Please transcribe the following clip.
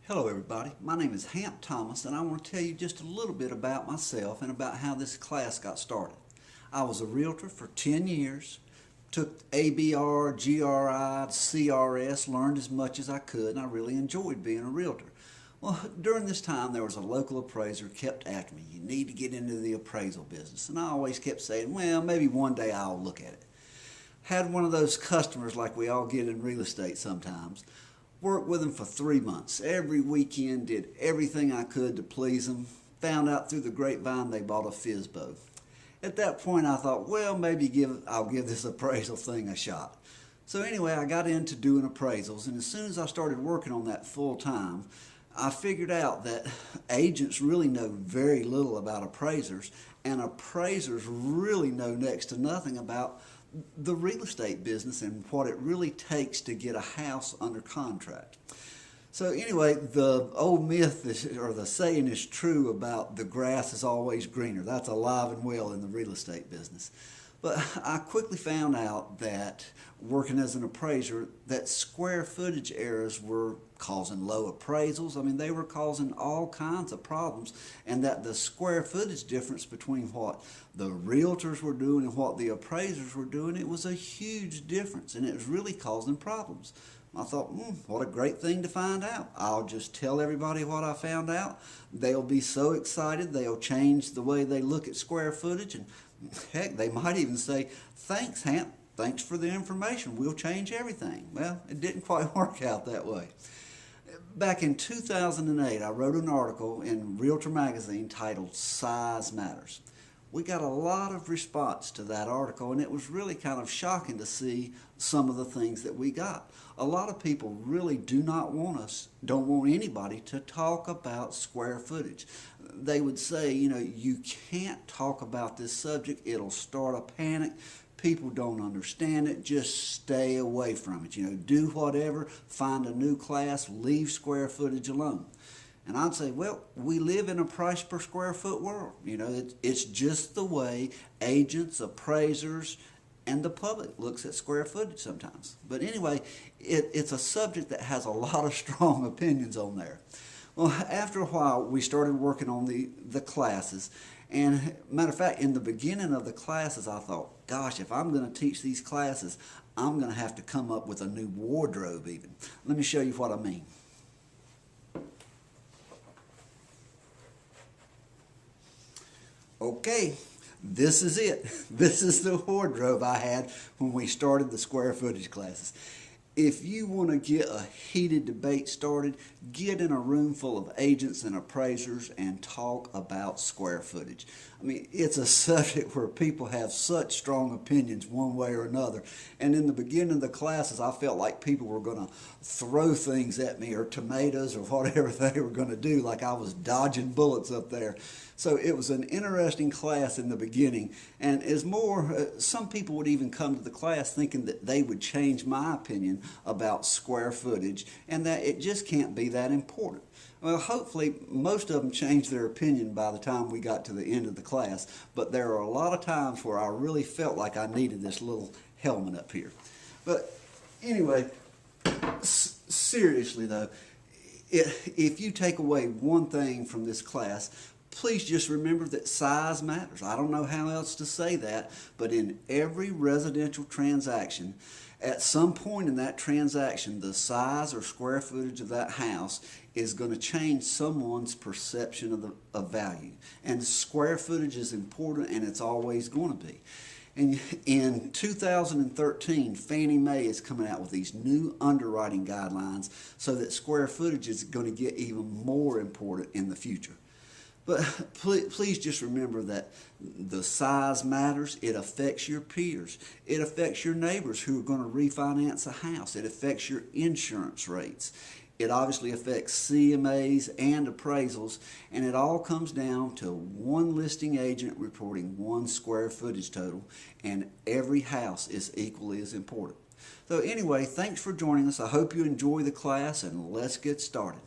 Hello everybody, my name is Hamp Thomas and I want to tell you just a little bit about myself and about how this class got started. I was a realtor for 10 years, took ABR, GRI, CRS, learned as much as I could, and I really enjoyed being a realtor. Well, during this time there was a local appraiser who kept after me, you need to get into the appraisal business, and I always kept saying, well, maybe one day I'll look at it. Had one of those customers like we all get in real estate sometimes. Worked with them for 3 months. Every weekend did everything I could to please them. Found out through the grapevine they bought a FISBO. At that point I thought, well, maybe I'll give this appraisal thing a shot. So anyway, I got into doing appraisals, and as soon as I started working on that full time, I figured out that agents really know very little about appraisers, and appraisers really know next to nothing about the real estate business and what it really takes to get a house under contract. So anyway, the old myth or the saying is true about the grass is always greener. That's alive and well in the real estate business. But I quickly found out that working as an appraiser, that square footage errors were causing low appraisals. I mean, they were causing all kinds of problems, and that the square footage difference between what the realtors were doing and what the appraisers were doing, it was a huge difference, and it was really causing problems. I thought, what a great thing to find out. I'll just tell everybody what I found out. They'll be so excited, they'll change the way they look at square footage, and heck, they might even say, thanks, Hamp, thanks for the information, we'll change everything. Well, it didn't quite work out that way. Back in 2008, I wrote an article in Realtor magazine titled Size Matters. We got a lot of response to that article, and it was really kind of shocking to see some of the things that we got. A lot of people really don't want anybody to talk about square footage. They would say, you can't talk about this subject, it'll start a panic. People don't understand it, just stay away from it. Do whatever, find a new class, leave square footage alone. And I'd say, well, we live in a price per square foot world. It's just the way agents, appraisers, and the public looks at square footage sometimes. But anyway, it's a subject that has a lot of strong opinions on there. Well, after a while, we started working on the classes. And matter of fact, in the beginning of the classes, I thought, gosh, if I'm going to teach these classes, I'm going to have to come up with a new wardrobe even. Let me show you what I mean. Okay, this is it. This is the wardrobe I had when we started the square footage classes. If you want to get a heated debate started, get in a room full of agents and appraisers and talk about square footage. I mean, it's a subject where people have such strong opinions one way or another. And in the beginning of the classes, I felt like people were going to throw things at me, or tomatoes, or whatever they were going to do, like I was dodging bullets up there. So it was an interesting class in the beginning, and some people would even come to the class thinking that they would change my opinion about square footage and that it just can't be that important. Well, hopefully most of them changed their opinion by the time we got to the end of the class, but there are a lot of times where I really felt like I needed this little helmet up here. But anyway, seriously though, if you take away one thing from this class, please just remember that size matters. I don't know how else to say that, but in every residential transaction, at some point in that transaction, the size or square footage of that house is going to change someone's perception of value. And square footage is important, and it's always going to be. And in 2013, Fannie Mae is coming out with these new underwriting guidelines so that square footage is going to get even more important in the future. But please just remember that the size matters. It affects your peers. It affects your neighbors who are going to refinance a house. It affects your insurance rates. It obviously affects CMAs and appraisals, and it all comes down to one listing agent reporting one square footage total, and every house is equally as important. So anyway, thanks for joining us. I hope you enjoy the class, and let's get started.